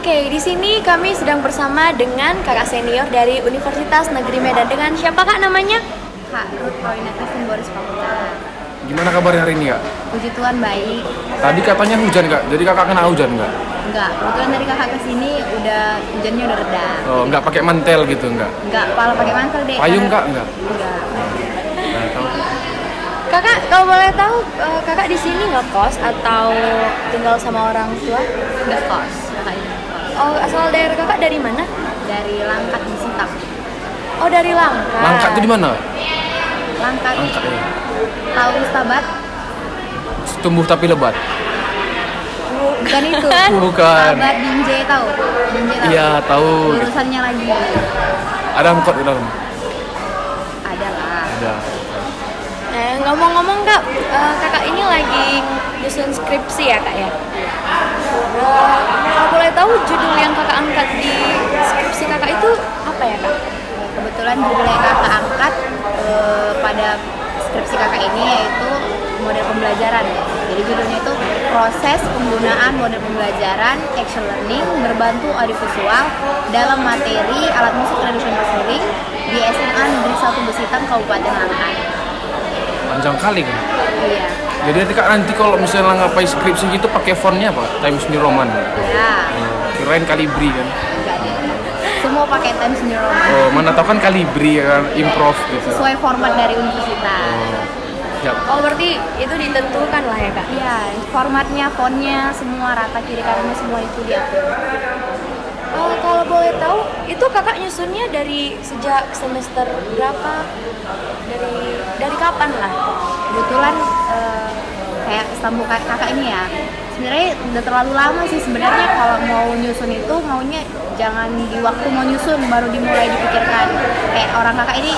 Oke, di sini kami sedang bersama dengan kakak senior dari Universitas Negeri Medan. Dengan siapa kak namanya? Kak Ruth Roinata Simboris Pamuka. Gimana kabar hari ini kak? Puji Tuhan baik. Tadi katanya hujan kak, jadi kakak kena hujan nggak? Enggak, kebetulan dari kakak kesini hujannya udah reda. Oh, nggak pakai mantel gitu nggak? Enggak, malah pakai mantel deh. Payung karena- kak nggak? Enggak. Nah, tahu. Kakak, kalau boleh tahu, kakak di sini ngekos atau tinggal sama orang tua? Enggak kos, kakak ini kos. Oh, asal daerah kakak dari mana? Dari Langkat di Sintang. Oh, dari Langkat. Langkat itu di mana? Langkat. Langkat ya. Tahu Stabat? Tumbuh tapi lebat. Bukan itu. Bukan. Stabat Binjai tahu? Binjai tahu? Iya tahu. Urusannya lagi. Ada angkot di dalam. Ada lah. Ada. Ngomong-ngomong kak, kakak ini lagi nyusun skripsi ya kak ya? Kalau boleh tahu judul yang kakak angkat di skripsi kakak itu apa ya kak? Kebetulan judul yang kakak angkat pada skripsi kakak ini yaitu model pembelajaran. Jadi judulnya itu proses penggunaan model pembelajaran action learning berbantu audiovisual dalam materi alat musik tradisional sendiri di SMA Negeri 1 Besitang Kabupaten Langkat. Panjang kali kan? Iya. Jadi nanti kalau misalnya ngapain skripsi gitu pakai fontnya apa? Times New Roman. Ya. Kirain Calibri kan? Enggak deh. Semua pakai Times New Roman. Oh, mana tahu kan Calibri kan, improv gitu. Sesuai format dari universitas. Siap. Oh, berarti itu ditentukan lah ya kak? Iya, formatnya, fontnya, semua rata kiri kanannya semua itu diatur. Kalau boleh tahu, itu kakak nyusunnya dari sejak semester berapa? Dari kapan lah? Kebetulan kayak stambul kakak ini ya, sebenarnya udah terlalu lama sih sebenarnya. Kalau mau nyusun itu maunya jangan di waktu mau nyusun baru dimulai dipikirkan. Kayak orang kakak ini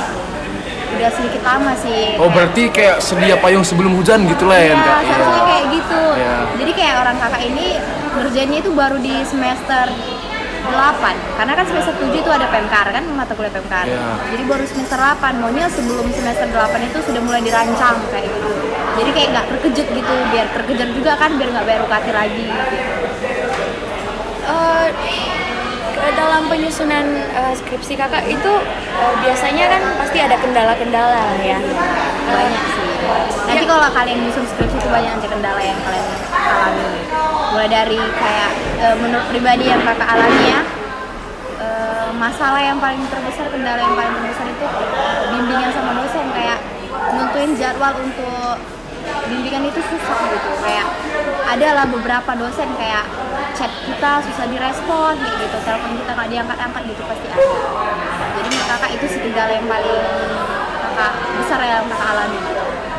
udah sedikit lama sih. Oh, berarti kayak sedia payung sebelum hujan gitu lah ya Iya, kak? seharusnya kayak gitu. Iya. Jadi kayak orang kakak ini ngerjainnya itu baru di semester 8, karena kan semester 7 itu ada PMKR kan, mata kuliah PMKR. Iya. Jadi baru semester 8, maunya sebelum semester 8 itu sudah mulai dirancang kayak gitu. Jadi kayak nggak terkejut gitu, biar terkejar juga kan, biar nggak bayar UKT lagi gitu. Dalam penyusunan skripsi kakak itu biasanya kan pasti ada kendala-kendala lah ya. Banyak sih. Nanti kalau kalian nyusun skripsi itu banyak nanti kendala yang kalian alami. Mulai dari kayak menurut pribadi yang kakak alami ya, masalah yang paling terbesar, kendala yang paling terbesar itu bimbingan sama dosen. Kayak nentuin jadwal untuk bimbingan itu susah gitu. Kayak adalah beberapa dosen kayak chat kita susah direspon kayak gitu, telepon kita nggak diangkat-angkat gitu, pasti ada. Jadi menurut kakak itu sih kendala yang paling kakak besar yang kakak alami.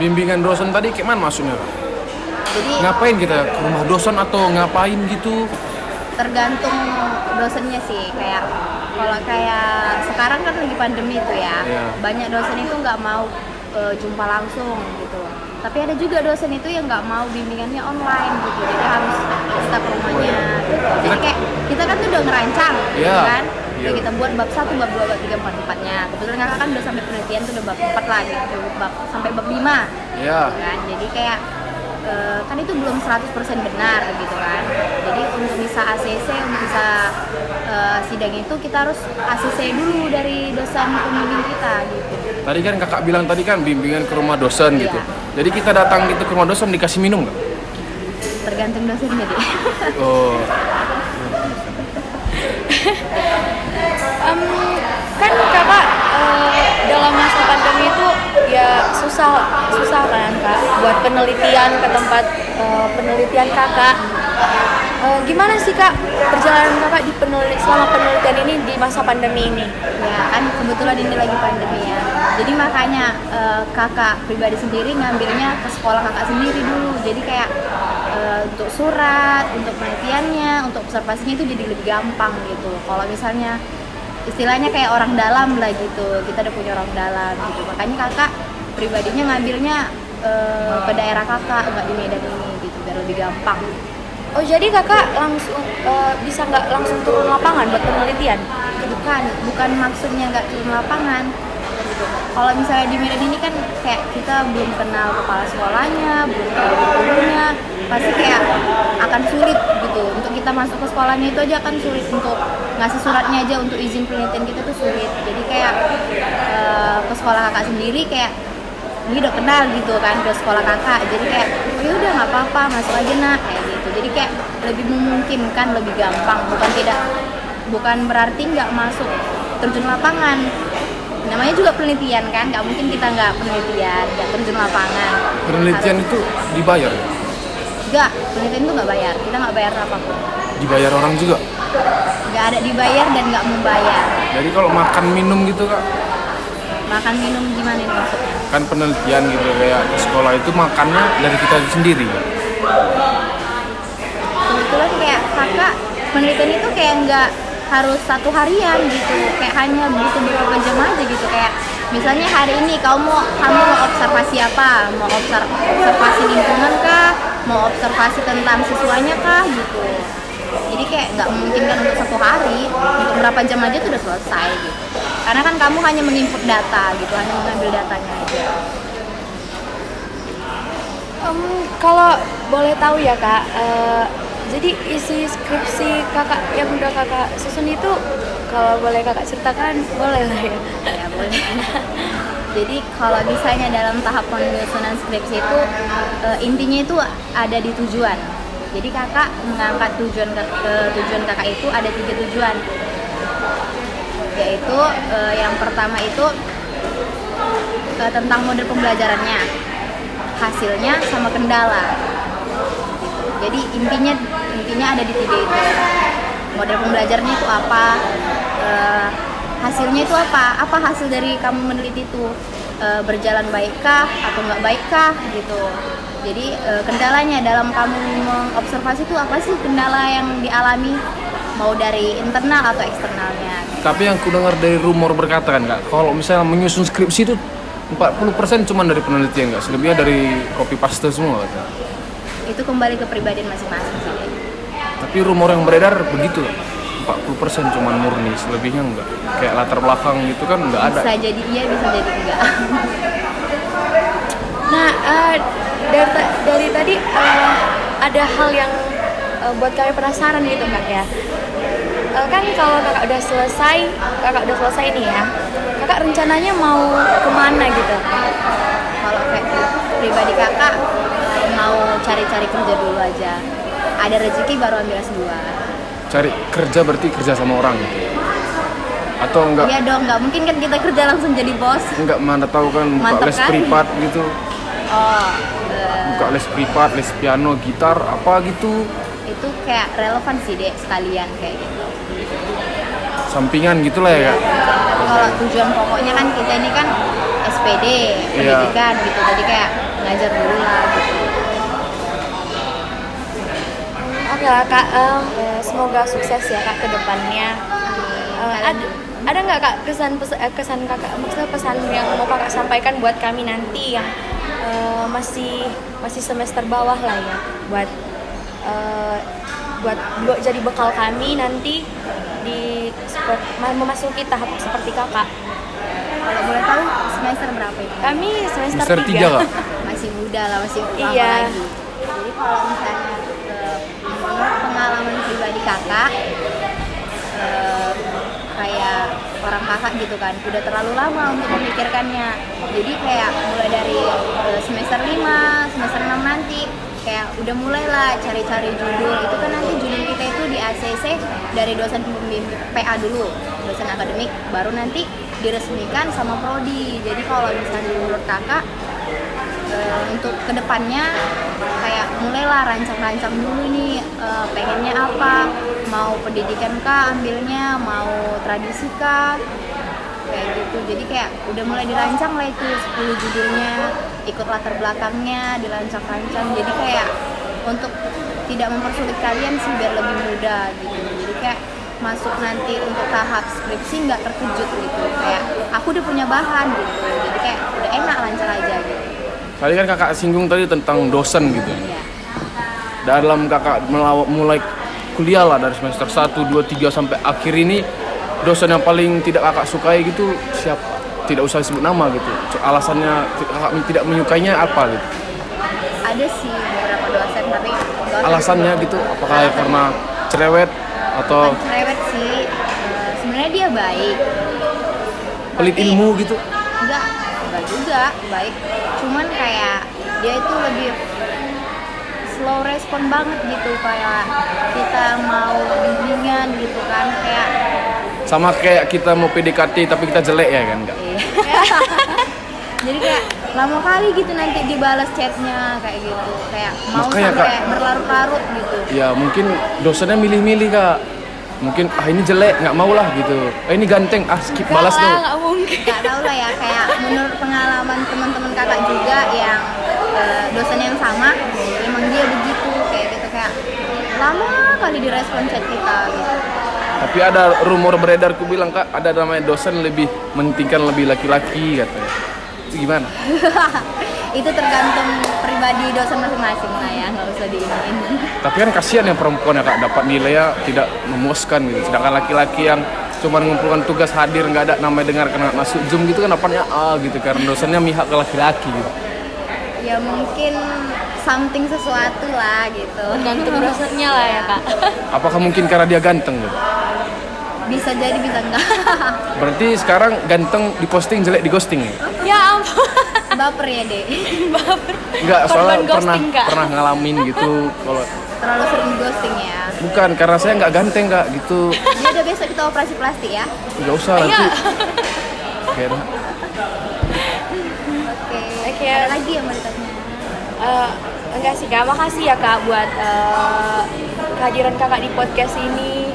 Bimbingan dosen tadi kayak mana maksudnya kak? Jadi Ngapain kita? Ke rumah dosen atau ngapain gitu? tergantung dosennya sih. Kayak kalau kayak sekarang kan lagi pandemi itu ya, Iya. banyak dosen itu nggak mau jumpa langsung gitu. Tapi ada juga dosen itu yang nggak mau bimbingannya online gitu, jadi harus kita ke rumahnya. Jadi kayak kita kan tuh udah ngerancang, Iya. kan? Udah Iya. kita buat bab 1, bab 2, bab 3, bab 4-nya. Kebetulan kakak kan udah sampai penelitian tuh udah bab 4 lah gitu, sampai bab 5. Iya. Kan? Jadi kayak kan itu belum 100% benar gitu kan. Jadi untuk bisa ACC, untuk bisa sidang itu kita harus ACC dulu dari dosen pembimbing kita gitu. Tadi kan kakak bilang tadi kan bimbingan ke rumah dosen Iya. gitu. Jadi kita datang gitu ke rumah dosen dikasih minum nggak? Tergantung dosennya deh. Oh. Kan kakak dalam masa pandemi itu ya susah kan kak buat penelitian ke tempat penelitian kakak. Gimana sih kak perjalanan kakak di selama penelitian ini di masa pandemi ini? Ya kan kebetulan ini lagi pandemi ya. Jadi makanya kakak pribadi sendiri ngambilnya ke sekolah kakak sendiri dulu. Jadi kayak untuk surat, untuk penelitiannya, untuk observasinya itu jadi lebih gampang gitu. Kalau misalnya istilahnya kayak orang dalam lah gitu, kita udah punya orang dalam gitu. Makanya kakak pribadinya ngambilnya ke daerah kakak, nggak di Medan ini gitu, biar lebih gampang. Oh jadi kakak langsung bisa nggak langsung turun lapangan buat penelitian? Bukan maksudnya nggak turun lapangan. Kalau misalnya di Medan ini kan kayak kita belum kenal kepala sekolahnya, belum kenal gurunya, pasti kayak akan sulit gitu gitu. Untuk kita masuk ke sekolahnya itu aja kan sulit, untuk ngasih suratnya aja untuk izin penelitian kita tuh sulit. Jadi kayak ke sekolah kakak sendiri kayak ini udah kenal gitu kan ke sekolah kakak, jadi kayak oh ya udah nggak apa-apa masuk aja nak kayak gitu. Jadi kayak lebih memungkinkan, lebih gampang, bukan berarti nggak masuk terjun lapangan. Namanya juga penelitian kan, nggak mungkin kita nggak penelitian, nggak terjun lapangan. Penelitian itu dibayar ya? Nggak, penelitian itu nggak bayar, kita nggak bayar apapun. Dibayar orang juga? Nggak ada dibayar dan nggak membayar. Jadi kalau makan minum gitu kak? Makan minum gimana nih maksudnya? Kan penelitian gitu, kayak di sekolah itu makannya dari kita sendiri. Kebetulan kayak kakak penelitian itu kayak nggak harus satu harian gitu, kayak hanya butuh beberapa jam aja gitu. Kayak misalnya hari ini kamu mau observasi apa, mau observasi lingkungan kah, mau observasi tentang siswanya kah gitu. Jadi kayak nggak memungkinkan untuk satu hari, untuk berapa jam aja tuh udah selesai gitu. Karena kan kamu hanya menginput data gitu, hanya mengambil datanya aja. Kalau boleh tahu ya kak, jadi isi skripsi kakak yang udah kakak susun itu kalau boleh kakak ceritakan, boleh lah ya? Ya boleh. Jadi kalau misalnya dalam tahap penyusunan skripsi itu intinya itu ada di tujuan. Jadi kakak mengangkat tujuan kakak itu ada 3 tujuan. Yaitu yang pertama itu tentang model pembelajarannya, hasilnya sama kendala. Jadi intinya ada di 3 itu. Model pembelajarannya itu apa, hasilnya itu apa hasil dari kamu meneliti itu, berjalan baikkah atau nggak baikkah gitu. Jadi kendalanya dalam kamu mengobservasi itu apa sih kendala yang dialami, mau dari internal atau eksternalnya. Tapi yang ku dengar dari rumor berkata kan kak, kalau misalnya menyusun skripsi itu 40% cuma dari penelitian kak, selebihnya dari copy paste semua kak. Itu kembali ke pribadian masing-masing sih. Tapi rumor yang beredar begitu kak, 40% cuma murni, selebihnya enggak. Kayak latar belakang gitu kan enggak ada. Bisa jadi iya, bisa jadi enggak. Nah, dari tadi ada hal yang buat kami penasaran gitu kak ya. Kan kalau kakak udah selesai nih ya, kakak rencananya mau kemana gitu? Kalau kayak pribadi kakak mau cari-cari kerja dulu aja. Ada rezeki baru ambil S2. Cari kerja berarti kerja sama orang gitu. Atau enggak? Iya dong, nggak mungkin kan kita kerja langsung jadi bos. Enggak, mana tahu kan buka Mantap les kan? privat gitu. Oh, Buka les privat, les piano, gitar, apa gitu. itu kayak relevan sih dek, sekalian kayak gitu. Sampingan gitulah ya kak. Kalau tujuan pokoknya kan kita ini kan SPD, pendidikan gitu, jadi kayak ngajar dulu lah gitu. Oke lah kak, semoga sukses ya kak ke depannya. Ada nggak kak kesan kakak, maksudnya pesan yang mau kakak sampaikan buat kami nanti yang masih semester bawah lah ya, buat jadi bekal kami nanti di memasuki tahap seperti kakak. Kalau boleh tahu semester berapa itu? Kami semester Semester 3 kak. Masih muda lah, masih lama Iya. lagi. Jadi kalau misalnya menurut pengalaman pribadi kakak, kayak orang kakak gitu kan, udah terlalu lama untuk memikirkannya. Jadi kayak mulai dari semester 5, semester 6 nanti kayak udah mulailah cari-cari judul. Itu kan nanti judul kita itu di ACC dari dosen pembimbing PA dulu, dosen akademik, baru nanti diresmikan sama prodi. Jadi kalau misalnya menurut kakak untuk kedepannya kayak mulailah rancang-rancang dulu nih, pengennya apa, mau pendidikan kah ambilnya, mau tradisi kah, kayak gitu. Jadi kayak udah mulai dirancang lah itu 10 judulnya, ikut latar belakangnya dirancang-rancang. Jadi kayak untuk tidak mempersulit kalian sih, biar lebih mudah gitu. Jadi kayak masuk nanti untuk tahap skripsi nggak terkejut gitu, kayak aku udah punya bahan gitu, jadi kayak udah enak, lancar aja gitu. Tadi kan kakak singgung tadi tentang dosen gitu. Ya. Dalam kakak mulai kuliah lah dari semester 1, 2, 3 sampai akhir ini, dosen yang paling tidak kakak sukai gitu siapa? Tidak usah sebut nama gitu. Alasannya kakak tidak menyukainya apa gitu? Ada sih beberapa dosen, tapi nggak alasannya gitu? Apakah karena cerewet atau Bukan cerewet sih, sebenarnya dia baik. pelit Tapi- ilmu gitu? Enggak juga baik. Cuman kayak dia itu lebih slow respon banget gitu, kayak kita mau bimbingan gitu kan, kayak Sama kayak kita mau PDKT tapi kita jelek ya kan enggak? jadi kayak lama kali gitu nanti dibalas chatnya kayak gitu, kayak mau Makanya, sampai Kak. berlarut-larut gitu. Ya mungkin dosennya milih-milih Kak. Mungkin ini jelek nggak mau lah gitu. Ini ganteng skip balas Enggak tuh. lah, nggak mungkin. Nggak tahu lah ya, kayak menurut pengalaman teman-teman kakak juga yang dosen yang sama, emang dia begitu kayak gitu, kayak lama kali direspon chat kita gitu. Tapi ada rumor beredar ku bilang Kak, ada namanya dosen lebih mentingkan lebih laki-laki katanya. Itu gimana? Itu tergantung pribadi dosen masing-masing lah ya, nggak usah diinin. Tapi kan kasihan yang perempuan ya Kak, dapat nilainya tidak memuaskan gitu. Sedangkan laki-laki yang cuma mengumpulkan tugas hadir nggak ada namanya dengar kena masuk Zoom gitu kan dapatnya A gitu karena dosennya mihak ke laki-laki gitu. Ya mungkin something sesuatu lah gitu. Tergantung dosennya lah ya kak. Apakah mungkin karena dia ganteng gitu? Bisa jadi bisa enggak. Berarti sekarang ganteng diposting, jelek di ghosting ya? Ya ampun. Baper ya dek. Enggak, soalnya Korban ghosting, Kak. pernah ngalamin gitu kalau Terlalu sering ghosting ya. bukan karena saya nggak ganteng Kak gitu. Dia udah besok kita operasi plastik ya. Nggak usah nanti. Iya. Kayak Oke. Oke. Ada lagi yang mau ditanya? Enggak sih kak, makasih ya kak buat kehadiran kakak di podcast ini.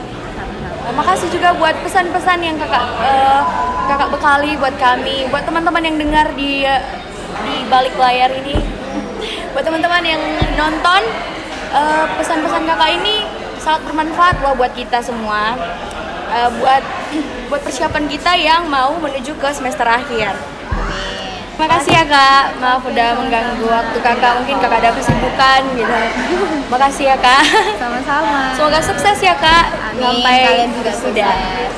Makasih juga buat pesan-pesan yang kakak bekali buat kami, buat teman-teman yang dengar di balik layar ini, buat teman-teman yang nonton. Pesan-pesan kakak ini sangat bermanfaat loh buat kita semua, buat persiapan kita yang mau menuju ke semester akhir. Terima kasih ya kak, maaf udah mengganggu waktu kakak, mungkin kakak ada kesibukan gitu. Makasih ya kak. Sama-sama. Semoga sukses ya kak. Amin. Kalian juga sudah. sukses.